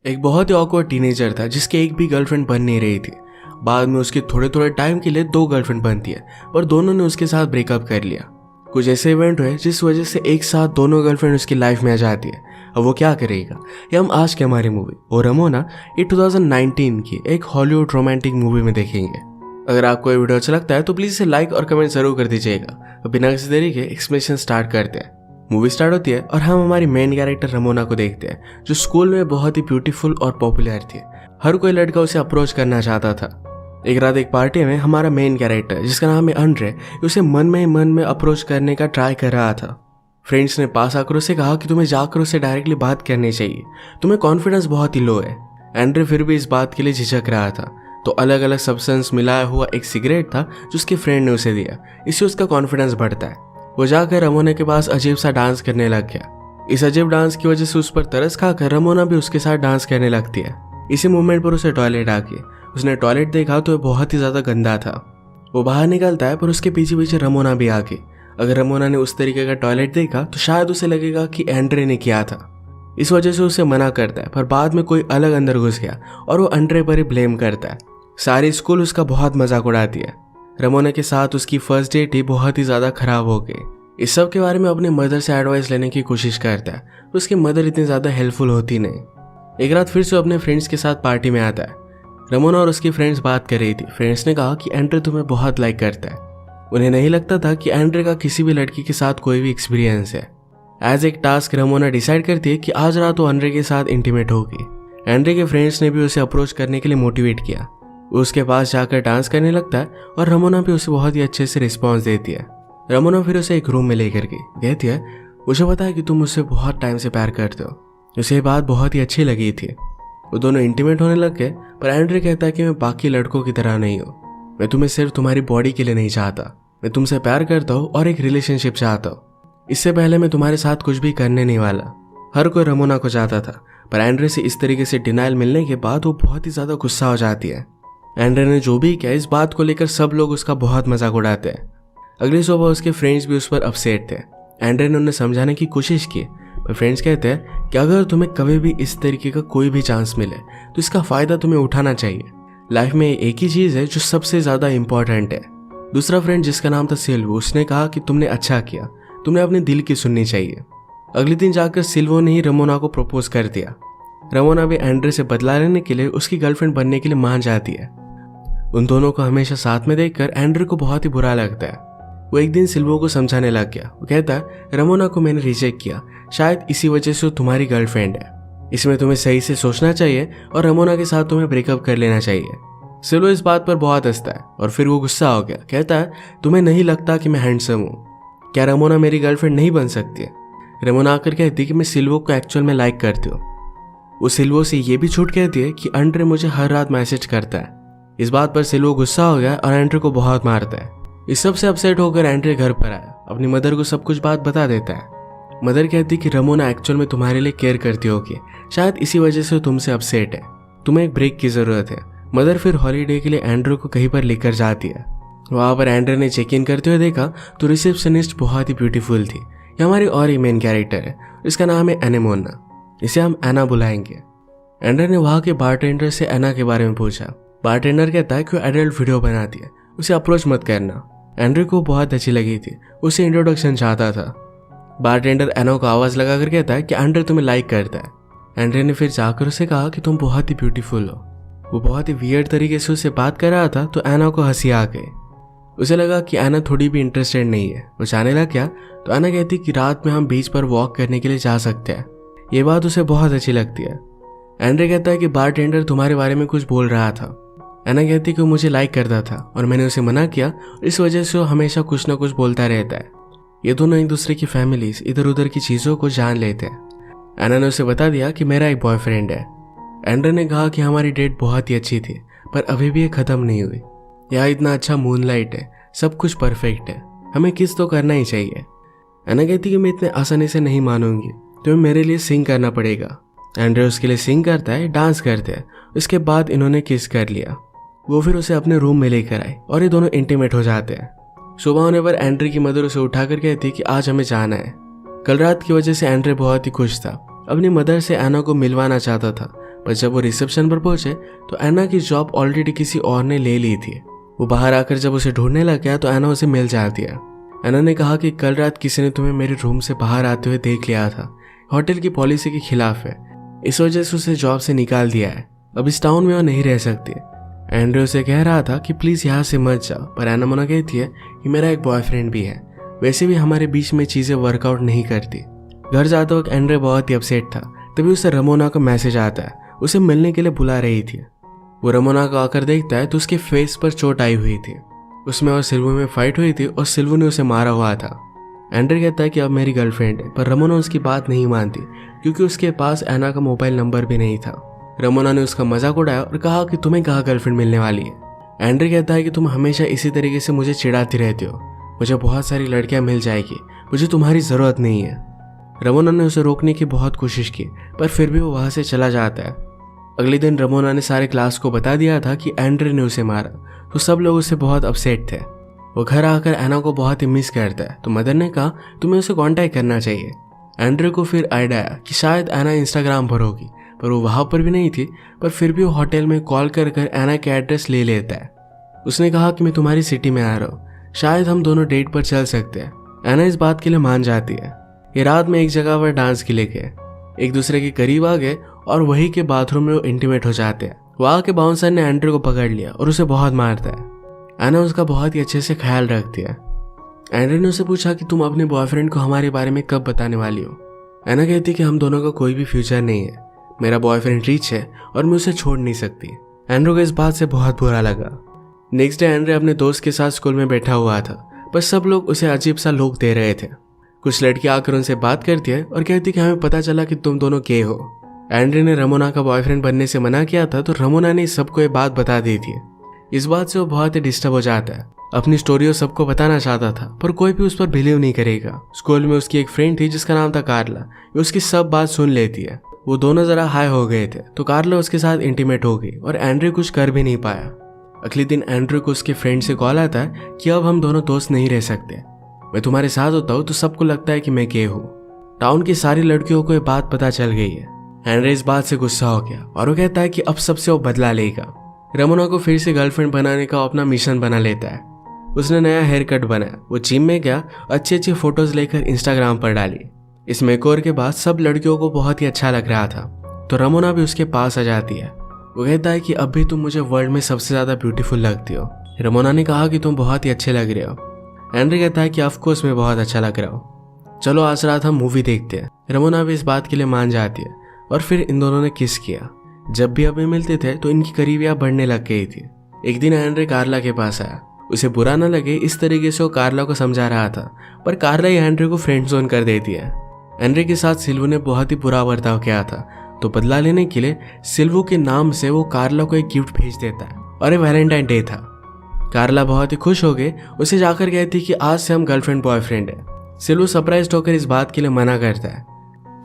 एक बहुत ही awkward teenager था जिसके एक भी गर्लफ्रेंड बन नहीं रही थी। बाद में उसके थोड़े थोड़े टाइम के लिए 2 गर्लफ्रेंड बनती है, पर दोनों ने उसके साथ ब्रेकअप कर लिया। कुछ ऐसे इवेंट हुए जिस वजह से एक साथ दोनों गर्लफ्रेंड उसकी लाइफ में आ जाती है। अब वो क्या करेगा, ये हम आज की हमारी मूवी और रमोना ये 2019 की एक हॉलीवुड रोमांटिक मूवी में देखेंगे। अगर आपको ये वीडियो अच्छा लगता है तो प्लीज इसे लाइक और कमेंट जरूर कर दीजिएगा। तो बिना किसी देरी के एक्सप्लेनेशन स्टार्ट करते हैं। मूवी स्टार्ट होती है और हम हमारी मेन कैरेक्टर रमोना को देखते हैं, जो स्कूल में बहुत ही ब्यूटीफुल और पॉपुलर थी। हर कोई लड़का उसे अप्रोच करना चाहता था। एक रात एक पार्टी में हमारा मेन कैरेक्टर, जिसका नाम है अंड्रे, उसे मन में अप्रोच करने का ट्राई कर रहा था। फ्रेंड्स ने पास आकर उसे कहा कि तुम्हें जाकर उससे डायरेक्टली बात करनी चाहिए, तुम्हें कॉन्फिडेंस बहुत ही लो है। एंड्रे फिर भी इस बात के लिए झिझक रहा था, तो अलग अलग सब्सटेंस मिलाया हुआ एक सिगरेट था जो उसके फ्रेंड ने उसे दिया। इससे उसका कॉन्फिडेंस बढ़ता है। वो जाकर रमोना के पास अजीब सा डांस करने लग गया। इस अजीब डांस की वजह से उस पर तरस खाकर रमोना भी उसके साथ डांस करने लगती है। इसी मूवमेंट पर उसे टॉयलेट आ गई। उसने टॉयलेट देखा तो बहुत ही ज्यादा गंदा था। वो बाहर निकलता है, पर उसके पीछे पीछे रमोना भी आ गई। अगर रमोना ने उस तरीके का टॉयलेट देखा तो शायद उसे लगेगा कि एंड्रे ने किया था। इस वजह से उसे मना करता है, पर बाद में कोई अलग अंदर घुस गया और वो एंड्रे पर ही ब्लेम करता है। सारी स्कूल उसका बहुत मजाक उड़ाती है। रमोना के साथ उसकी फर्स्ट डेट ही बहुत ही ज्यादा खराब हो गई। इस सब के बारे में अपने मदर से एडवाइस लेने की कोशिश करता है, तो उसकी मदर इतनी ज्यादा हेल्पफुल होती नहीं। एक रात फिर से अपने फ्रेंड्स के साथ पार्टी में आता है। रमोना और उसकी फ्रेंड्स बात कर रही थी। फ्रेंड्स ने कहा कि एंड्रे तुम्हें बहुत लाइक करता है। उन्हें नहीं लगता था कि एंड्रे का किसी भी लड़की के साथ कोई भी एक्सपीरियंस है। एज एक टास्क रमोना डिसाइड करती है कि आज रात वो एंड्रे के साथ इंटीमेट होगी। एंड्रे के फ्रेंड्स ने भी उसे अप्रोच करने के लिए मोटिवेट किया। वो उसके पास जाकर डांस करने लगता है और रमोना भी उसे बहुत ही अच्छे से रिस्पॉन्स देती है। रमोना फिर उसे एक रूम में लेकर गई। कहती है, मुझे पता है कि तुम मुझसे बहुत टाइम से प्यार करते हो। उसे ये बात बहुत ही अच्छी लगी थी। वो दोनों इंटीमेट होने लग गए, पर एंड्रे कहता है कि मैं बाकी लड़कों की तरह नहीं हूँ। मैं तुम्हें सिर्फ तुम्हारी बॉडी के लिए नहीं चाहता, मैं तुमसे प्यार करता हूँ और एक रिलेशनशिप चाहता हूँ। इससे पहले मैं तुम्हारे साथ कुछ भी करने नहीं वाला। हर कोई रमोना को चाहता था, पर एंड्रे से इस तरीके से डिनाइल मिलने के बाद वो बहुत ही ज्यादा गुस्सा हो जाती है। एंड्रे ने जो भी किया, इस बात को लेकर सब लोग उसका बहुत मजाक उड़ाते हैं। अगली सुबह उसके फ्रेंड्स भी उस पर अपसेट थे। एंड्रे ने उन्हें समझाने की कोशिश की, पर फ्रेंड्स कहते हैं कि अगर तुम्हें कभी भी इस तरीके का कोई भी चांस मिले तो इसका फायदा तुम्हें उठाना चाहिए। लाइफ में एक ही चीज है जो सबसे ज्यादा इंपॉर्टेंट है। दूसरा फ्रेंड, जिसका नाम था सिल्वो, उसने कहा कि तुमने अच्छा किया, तुमने अपने दिल की सुननी चाहिए। अगले दिन जाकर सिल्वो ने ही रमोना को प्रपोज कर दिया। रमोना भी एंड्रे से बदला लेने के लिए उसकी गर्लफ्रेंड बनने के लिए मान जाती है। उन दोनों को हमेशा साथ में देखकर एंड्रे को बहुत ही बुरा लगता है। वो एक दिन सिल्वो को समझाने लग गया। वो कहता है, रमोना को मैंने रिजेक्ट किया, शायद इसी वजह से वो तुम्हारी गर्लफ्रेंड है। इसमें तुम्हें सही से सोचना चाहिए और रमोना के साथ तुम्हें ब्रेकअप कर लेना चाहिए। सिल्वो इस बात पर बहुत हंसता है और फिर वो गुस्सा हो गया। कहता है, तुम्हें नहीं लगता कि मैं हैंडसम हूँ? क्या रमोना मेरी गर्लफ्रेंड नहीं बन सकती है? रमोना आकर कहती कि मैं सिल्वो को एक्चुअल में लाइक करती हूँ। वो सिल्वो से ये भी झूठ कहती है कि एंड्रे मुझे हर रात मैसेज करता है। इस बात पर सिल्वो गुस्सा हो गया और एंड्रे को बहुत मारता है। इस सब से अपसेट होकर एंड्रे घर पर आया। अपनी मदर को सब कुछ बात बता देता है। मदर कहती कि रमोना एक्चुअल में तुम्हारे लिए केयर करती होगी, शायद इसी वजह से तुमसे अपसेट है, तुम्हें एक ब्रेक की जरूरत है। मदर फिर हॉलीडे के लिए एंड्रे को कहीं पर लेकर जाती है। वहां पर एंड्रे ने चेक इन करते हुए देखा तो रिसेप्शनिस्ट बहुत ही ब्यूटीफुल थी। ये हमारी और एक मेन कैरेक्टर है, इसका नाम है एनेमोना। इसे हम एना बुलाएंगे। एंड्रे ने वहां के बारटेंडर से एना के बारे में पूछा। बारटेंडर कहता है कि वो एडल्ट वीडियो बनाती है, उसे अप्रोच मत करना। एंड्रे को बहुत अच्छी लगी थी, उसे इंट्रोडक्शन चाहता था। बारटेंडर एना को आवाज लगाकर कहता है कि एंड्रे तुम्हें लाइक करता है। एंड्रे ने फिर जाकर उसे कहा कि तुम बहुत ही ब्यूटीफुल हो। वो बहुत ही वियर्ड तरीके से उससे बात कर रहा था, तो एना को हंसी आ गई। उसे लगा कि एना थोड़ी भी इंटरेस्टेड नहीं है। वो जाने लग गया तो एना कहती कि रात में हम बीच पर वॉक करने के लिए जा सकते हैं। ये बात उसे बहुत अच्छी लगती है। एंड्रे कहता है कि बारटेंडर तुम्हारे बारे में कुछ बोल रहा था। एना कहती कि वो मुझे लाइक करता था और मैंने उसे मना किया, इस वजह से वो हमेशा कुछ ना कुछ बोलता रहता है। ये दोनों एक दूसरे की फैमिलीज, इधर उधर की चीजों को जान लेते हैं। एना ने उसे बता दिया कि मेरा एक बॉयफ्रेंड है। एंड्रे ने कहा कि हमारी डेट बहुत ही अच्छी थी, पर अभी भी ये खत्म नहीं हुई। यहाँ इतना अच्छा मूनलाइट है, सब कुछ परफेक्ट है, हमें किस तो करना ही चाहिए। एना कहती कि मैं इतने आसानी से नहीं मानूंगी, तुम्हें मेरे लिए सिंग करना पड़ेगा। एंड्रे उसके लिए सिंग करता है, डांस करते हैं। उसके बाद इन्होंने किस कर लिया। वो फिर उसे अपने रूम में लेकर आए और ये दोनों इंटीमेट हो जाते हैं। सुबह होने पर एंड्रे की मदर उसे उठाकर कहती कि आज हमें जाना है। कल रात की वजह से एंड्रे बहुत ही खुश था। अपनी मदर से एना को मिलवाना चाहता था, पर जब वो रिसेप्शन पर पहुंचे तो एना की जॉब ऑलरेडी किसी और ने ले ली थी। वो बाहर आकर जब उसे ढूंढने लग गया तो एना उसे मिल जाती है। एना ने कहा कि कल रात किसी ने तुम्हें मेरे रूम से बाहर आते हुए देख लिया था, होटल की पॉलिसी के खिलाफ है, इस वजह से उसे जॉब से निकाल दिया है, अब इस टाउन में वो नहीं रह सकती। एंड्रे उसे कह रहा था कि प्लीज यहाँ से मत जाओ, पर एना मना कहती है कि मेरा एक बॉयफ्रेंड भी है, वैसे भी हमारे बीच में चीजें वर्कआउट नहीं करती। घर जाते वक्त एंड्रे बहुत ही अपसेट था। तभी उसे रमोना का मैसेज आता है, उसे मिलने के लिए बुला रही थी। वो रमोना को आकर देखता है तो उसके फेस पर चोट आई हुई थी। उसमें और सिल्वू में फाइट हुई थी और सिल्वू ने उसे मारा हुआ था। एंड्रे कहता है कि अब मेरी गर्लफ्रेंड है, पर रमोना उसकी बात नहीं मानती क्योंकि उसके पास एना का मोबाइल नंबर भी नहीं था। रमोना ने उसका मजाक उड़ाया और कहा कि तुम्हें कहाँ गर्लफ्रेंड मिलने वाली है। एंड्रे कहता है कि तुम हमेशा इसी तरीके से मुझे चिढ़ाती रहती हो, मुझे बहुत सारी लड़कियां मिल जाएगी, मुझे तुम्हारी जरूरत नहीं है। रमोना ने उसे रोकने की बहुत कोशिश की, पर फिर भी वो वहां से चला जाता है। अगले दिन रमोना ने सारे क्लास को बता दिया था कि एंड्रे ने उसे मारा, तो सब लोग उससे बहुत अपसेट थे। वो घर आकर एना को बहुत ही मिस करता है, तो मदर ने कहा तुम्हें उसे कांटेक्ट करना चाहिए। एंड्रे को फिर आइडिया आया कि शायद एना इंस्टाग्राम पर होगी, पर वो वहां पर भी नहीं थी। पर फिर भी वो होटल में कॉल कर एना के एड्रेस ले लेता है। उसने कहा कि मैं तुम्हारी सिटी में आ रहा हूँ, शायद हम दोनों डेट पर चल सकते हैं। एना इस बात के लिए मान जाती है। ये रात में एक जगह पर डांस के लिए गए, एक दूसरे के करीब आ गए और वही के बाथरूम में वो इंटीमेट हो जाते हैं। वहां के बाउंसर ने एंड्रे को पकड़ लिया और उसे बहुत मारता है। एना उसका बहुत ही अच्छे से ख्याल रखती है। एंड्रे ने उसे पूछा कि तुम अपने बॉयफ्रेंड को हमारे बारे में कब बताने वाली हो। एना कहती कि हम दोनों का कोई भी फ्यूचर नहीं है, मेरा बॉयफ्रेंड रिच है और मैं उसे छोड़ नहीं सकती। एंड्रे को इस बात से बहुत बुरा लगा। नेक्स्ट डे एंड्रे अपने दोस्त के साथ स्कूल में बैठा हुआ था, पर सब लोग उसे अजीब सा लुक दे रहे थे। कुछ लड़कियां आकर उनसे बात करती है और कहती कि हमें पता चला कि तुम दोनों गे हो। एंड्रे ने रमोना का बॉयफ्रेंड बनने से मना किया था, तो रमोना ने सबको ये बात बता दी थी। इस बात से वो बहुत ही डिस्टर्ब हो जाता है। अपनी स्टोरी वो सबको बताना चाहता था, पर कोई भी उस पर बिलीव नहीं करेगा। स्कूल में उसकी एक फ्रेंड थी जिसका नाम था कार्ला, वो उसकी सब बात सुन लेती है। वो दोनों जरा हाई हो गए थे, तो कार्ला उसके साथ इंटीमेट हो गई और एंड्रे कुछ कर भी नहीं पाया। अगले दिन एंड्रे को उसके फ्रेंड से कॉल आता है कि अब हम दोनों दोस्त नहीं रह सकते, मैं तुम्हारे साथ होता हूँ तो सबको लगता है कि मैं गे हूँ। टाउन की सारी लड़कियों को ये बात पता चल गई है। एंड्रे इस बात से गुस्सा हो गया और वो कहता है कि अब सबसे वो बदला लेगा। रमोना को फिर से गर्लफ्रेंड बनाने का अपना मिशन बना लेता है। उसने नया हेयर कट बनाया, वो जिम में गया, अच्छी अच्छी फोटोज लेकर इंस्टाग्राम पर डाली। इस मेकओवर के बाद सब लड़कियों को बहुत ही अच्छा लग रहा था, तो रमोना भी उसके पास आ जाती है। वो कहता है कि अब भी तुम मुझे वर्ल्ड में सबसे ज्यादा ब्यूटीफुल लगती हो। रमोना ने कहा कि तुम बहुत ही अच्छे लग रहे हो। एंड्रे कहता है कि ऑफकोर्स मैं बहुत अच्छा लग रहा हूँ, चलो आज रात हम मूवी देखते हैं। रमोना भी इस बात के लिए मान जाती है और फिर इन दोनों ने किस किया। जब भी अभी मिलते थे तो इनकी करीबियां बढ़ने लग गई थी। एक दिन एंड्रे कार्ला के पास आया, उसे बुरा न लगे इस तरीके से वो कार्ला को समझा रहा था, पर कार्ला ही एंड्रे को फ्रेंड जोन कर देती है। एंड्रे के साथ सिल्वू ने बहुत ही बुरा बर्ताव किया था, तो बदला लेने के लिए सिल्वू के नाम से वो कार्ला को एक गिफ्ट भेज देता है और ये वैलेंटाइन डे था। कार्ला बहुत ही खुश हो गए, उसे जाकर कहती कि आज से हम गर्लफ्रेंड बॉयफ्रेंड है। सिल्वू सरप्राइज होकर इस बात के लिए मना करता है।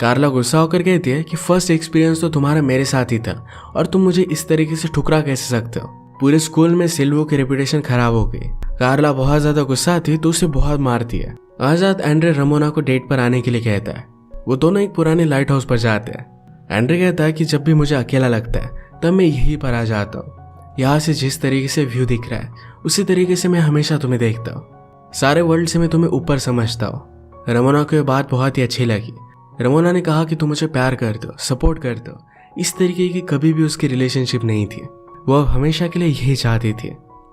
कार्ला गुस्सा होकर कहती है कि फर्स्ट एक्सपीरियंस तो तुम्हारा मेरे साथ ही था और तुम मुझे इस तरीके से ठुकरा कैसे सकते हो। पूरे स्कूल में सिल्वू की रेपुटेशन खराब हो गई। कार्ला बहुत ज्यादा गुस्सा थी तो उसे बहुत मारती है। आज रात एंड्रे रमोना को डेट पर आने के लिए कहता है। वो दोनों एक पुराने लाइट हाउस पर जाते हैं। एंड्रे कहता है कि जब भी मुझे अकेला लगता है तब मैं यहीं पर आ जाता हूँ। यहाँ से जिस तरीके से व्यू दिख रहा है उसी तरीके से मैं हमेशा तुम्हें देखता हूँ। सारे वर्ल्ड से मैं तुम्हें ऊपर समझता हूँ। रमोना को यह बात बहुत ही अच्छी लगी। रमोना ने कहा कि तुम मुझे प्यार करते हो, सपोर्ट करते हो। इस तरीके की कभी भी उसकी रिलेशनशिप नहीं थी, वो अब हमेशा के लिए यही चाहती थी।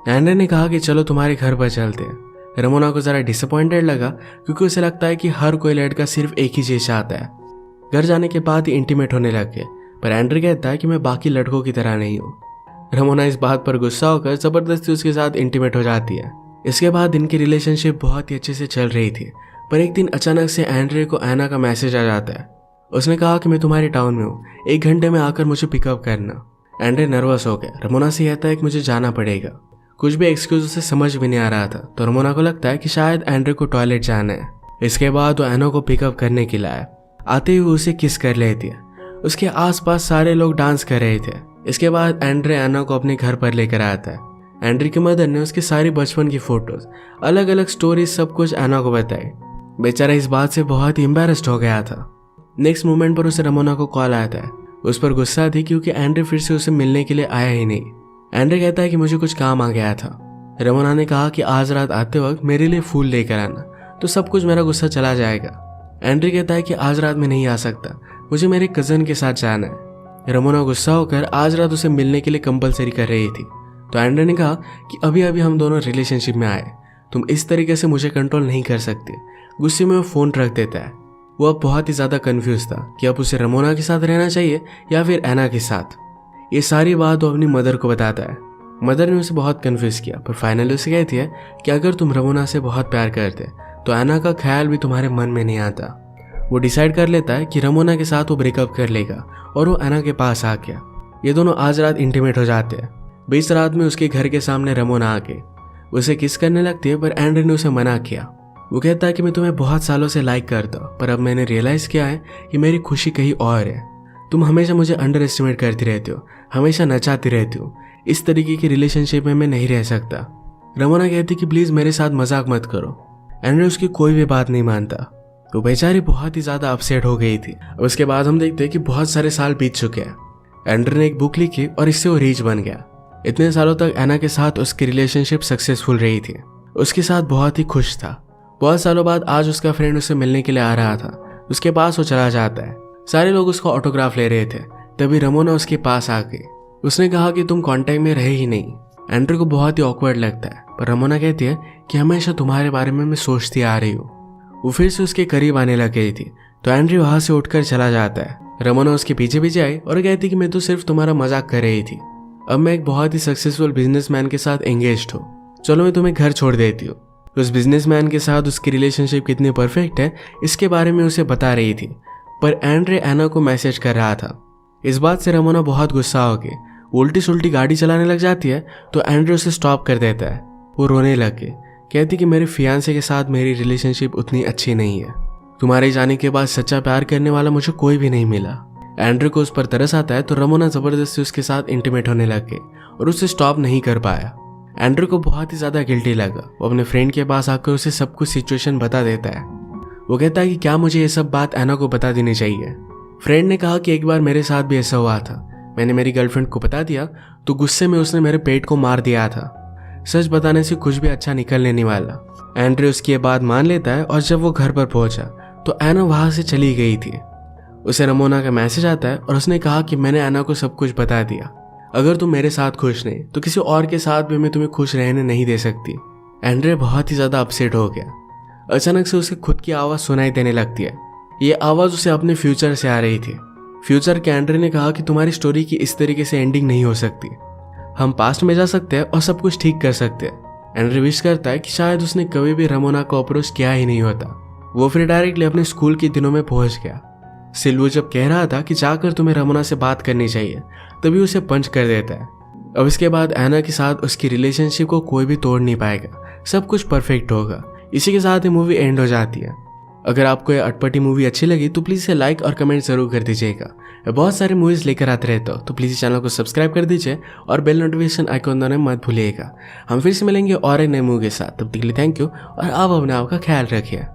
एंड्रे ने कहा कि चलो तुम्हारे घर पर चलते हैं। रमोना को जरा डिसअपॉइंटेड लगा क्योंकि उसे लगता है कि हर कोई लड़का सिर्फ एक ही चीज चाहता है। घर जाने के बाद ही इंटीमेट होने लग गए, पर एंड्रे कहता है कि मैं बाकी लड़कों की तरह नहीं हूँ। रमोना इस बात पर गुस्सा होकर जबरदस्ती उसके साथ इंटीमेट हो जाती है। इसके बाद इनकी रिलेशनशिप बहुत ही अच्छे से चल रही थी, पर एक दिन अचानक से एंड्रे को एना का मैसेज आ जाता है। उसने कहा कि मैं तुम्हारे टाउन में हूँ, 1 घंटे में आकर मुझे पिकअप करना। एंड्रे नर्वस हो गया। रमोना से कहता है कि मुझे जाना पड़ेगा। कुछ भी एक्सक्यूज उसे समझ भी नहीं आ रहा था, तो रमोना को लगता है कि शायद एंड्रे को टॉयलेट जाना है। इसके बाद वो एना को पिकअप करने के लिए आया। आते हुए उसे किस कर लेती है। उसके आसपास सारे लोग डांस कर रहे थे। इसके बाद एंड्रे एना को अपने घर पर लेकर आता है। एंड्रे की मदर ने उसकी सारी बचपन की फोटोज, अलग अलग स्टोरीज सब कुछ एना को बताई। बेचारा इस बात से बहुत ही एम्बैरेस्ड हो गया था। नेक्स्ट मोमेंट पर उसे रमोना को कॉल आता है। उस पर गुस्सा थी क्योंकि एंड्रे फिर से उसे मिलने के लिए आया ही नहीं। एंड्रे कहता है कि मुझे कुछ काम आ गया था। रमोना ने कहा कि आज रात आते वक्त मेरे लिए फूल लेकर आना, तो सब कुछ मेरा गुस्सा चला जाएगा। एंड्रे कहता है कि आज रात में नहीं आ सकता, मुझे मेरे कजन के साथ जाना है। रमोना गुस्सा होकर आज रात उसे मिलने के लिए कंपलसरी कर रही थी। तो एंड्रे ने कहा कि अभी अभी हम दोनों रिलेशनशिप में आए, तुम इस तरीके से मुझे कंट्रोल नहीं कर सकते। गुस्से में वो फोन रख देता है। वो अब बहुत ही ज्यादा कंफ्यूज था कि अब उसे रमोना के साथ रहना चाहिए या फिर एना के साथ। ये सारी बात वो अपनी मदर को बताता है। मदर ने उसे बहुत कंफ्यूज किया, पर फाइनली उसे कहती है कि अगर तुम रमोना से बहुत प्यार करते तो एना का ख्याल भी तुम्हारे मन में नहीं आता। वो डिसाइड कर लेता है कि रमोना के साथ वो ब्रेकअप कर लेगा और वो एना के पास आ गया। ये दोनों आज रात इंटीमेट हो जाते हैं। बीच रात में उसके घर के सामने रमोना आके उसे किस करने लगती है, पर एंड्रे ने उसे मना किया। वो कहता है कि मैं तुम्हें बहुत सालों से लाइक करता हूँ, पर अब मैंने रियलाइज किया है कि मेरी खुशी कहीं और है। तुम हमेशा मुझे अंडर एस्टिमेट करती रहती हो, हमेशा नचाती रहती हो। इस तरीके की रिलेशनशिप में मैं नहीं रह सकता। रमोना कहती कि प्लीज मेरे साथ मजाक मत करो। एंड्रे उसकी कोई भी बात नहीं मानता। वो बेचारी बहुत ही ज्यादा अपसेट हो गई थी। उसके बाद हम देखते हैं कि बहुत सारे साल बीत चुके हैं। एंड्रे ने एक बुक लिखी और इससे वो रीच बन गया। इतने सालों तक एना के साथ उसकी रिलेशनशिप सक्सेसफुल रही थी। उसके साथ बहुत ही खुश था। बहुत सालों बाद आज उसका फ्रेंड उसे मिलने के लिए आ रहा था। उसके पास वो चला जाता है। सारे लोग उसका ऑटोग्राफ ले रहे थे। तभी रमोना उसके पास आ गई। उसने कहा कि तुम कांटेक्ट में रहे ही नहीं। एंड्रे को बहुत ही ऑकवर्ड लगता है, पर रमोना कहती है कि हमेशा तुम्हारे बारे में मैं सोचती आ रही हूँ। वो फिर से उसके करीब आने लग गई थी, तो एंड्रे वहां से उठकर चला जाता है। रमोना उसके पीछे पीछे आई और कहती कि मैं तो सिर्फ तुम्हारा मजाक कर रही थी। अब मैं एक बहुत ही सक्सेसफुल बिजनेसमैन के साथ एंगेज्ड हूँ। चलो मैं तुम्हें घर छोड़ देती हूँ। उस बिजनेसमैन के साथ उसकी रिलेशनशिप कितनी परफेक्ट है इसके बारे में उसे बता रही थी, पर एंड्रे एना को मैसेज कर रहा था। इस बात से रमोना बहुत गुस्सा हो गई। उल्टी सुल्टी गाड़ी चलाने लग जाती है, तो एंड्रे उसे स्टॉप कर देता है। वो रोने लग गई। कहती कि मेरे फियांसे के साथ मेरी रिलेशनशिप उतनी अच्छी नहीं है। तुम्हारे जाने के बाद सच्चा प्यार करने वाला मुझे कोई भी नहीं मिला। एंड्रे को उस पर तरस आता है, तो रमोना जबरदस्ती उसके साथ इंटीमेट होने लग गई और उसे स्टॉप नहीं कर पाया। एंड्रे को बहुत ही ज्यादा गिल्टी लगा। वो अपने फ्रेंड के पास आकर उसे सब कुछ सिचुएशन बता देता है। वो कहता है कि क्या मुझे ये सब बात एना को बता देनी चाहिए। फ्रेंड ने कहा कि एक बार मेरे साथ भी ऐसा हुआ था। मैंने मेरी गर्लफ्रेंड को बता दिया तो गुस्से में उसने मेरे पेट को मार दिया था। सच बताने से कुछ भी अच्छा निकलने नहीं वाला। एंड्रे उसकी ये बात मान लेता है और जब वो घर पर पहुंचा तो एना वहां से चली गई थी। उसे रमोना का मैसेज आता है और उसने कहा कि मैंने एना को सब कुछ बता दिया। अगर तुम मेरे साथ खुश नहीं तो किसी और के साथ भी मैं तुम्हें खुश रहने नहीं दे सकती। एंड्रे बहुत ही ज्यादा अपसेट हो गया। अचानक से उसे खुद की आवाज सुनाई देने लगती है। ये आवाज उसे अपने फ्यूचर से आ रही थी। फ्यूचर के एंड्रे ने कहा कि तुम्हारी स्टोरी की इस तरीके से एंडिंग नहीं हो सकती। हम पास्ट में जा सकते हैं और सब कुछ ठीक कर सकते हैं। एंड्रे विश करता है कि शायद उसने कभी भी रमोना को अप्रोच किया ही नहीं होता। वो फिर डायरेक्टली अपने स्कूल के दिनों में पहुंच गया। सिल्वू जब कह रहा था कि जाकर तुम्हें रमोना से बात करनी चाहिए, तभी उसे पंच कर देता है। अब इसके बाद एना के साथ उसकी रिलेशनशिप को कोई भी तोड़ नहीं पाएगा। सब कुछ परफेक्ट होगा। इसी के साथ ही मूवी एंड हो जाती है। अगर आपको ये अटपटी मूवी अच्छी लगी तो प्लीज़ इसे लाइक और कमेंट जरूर कर दीजिएगा। मैं बहुत सारे मूवीज़ लेकर आते रहता हूँ, तो प्लीज़ चैनल को सब्सक्राइब कर दीजिए और बेल नोटिफिकेशन आइकॉन दबाना मत भूलिएगा। हम फिर से मिलेंगे और एक नए मूवी के साथ। तब तक के लिए थैंक यू और आप अपने आप का ख्याल रखिए।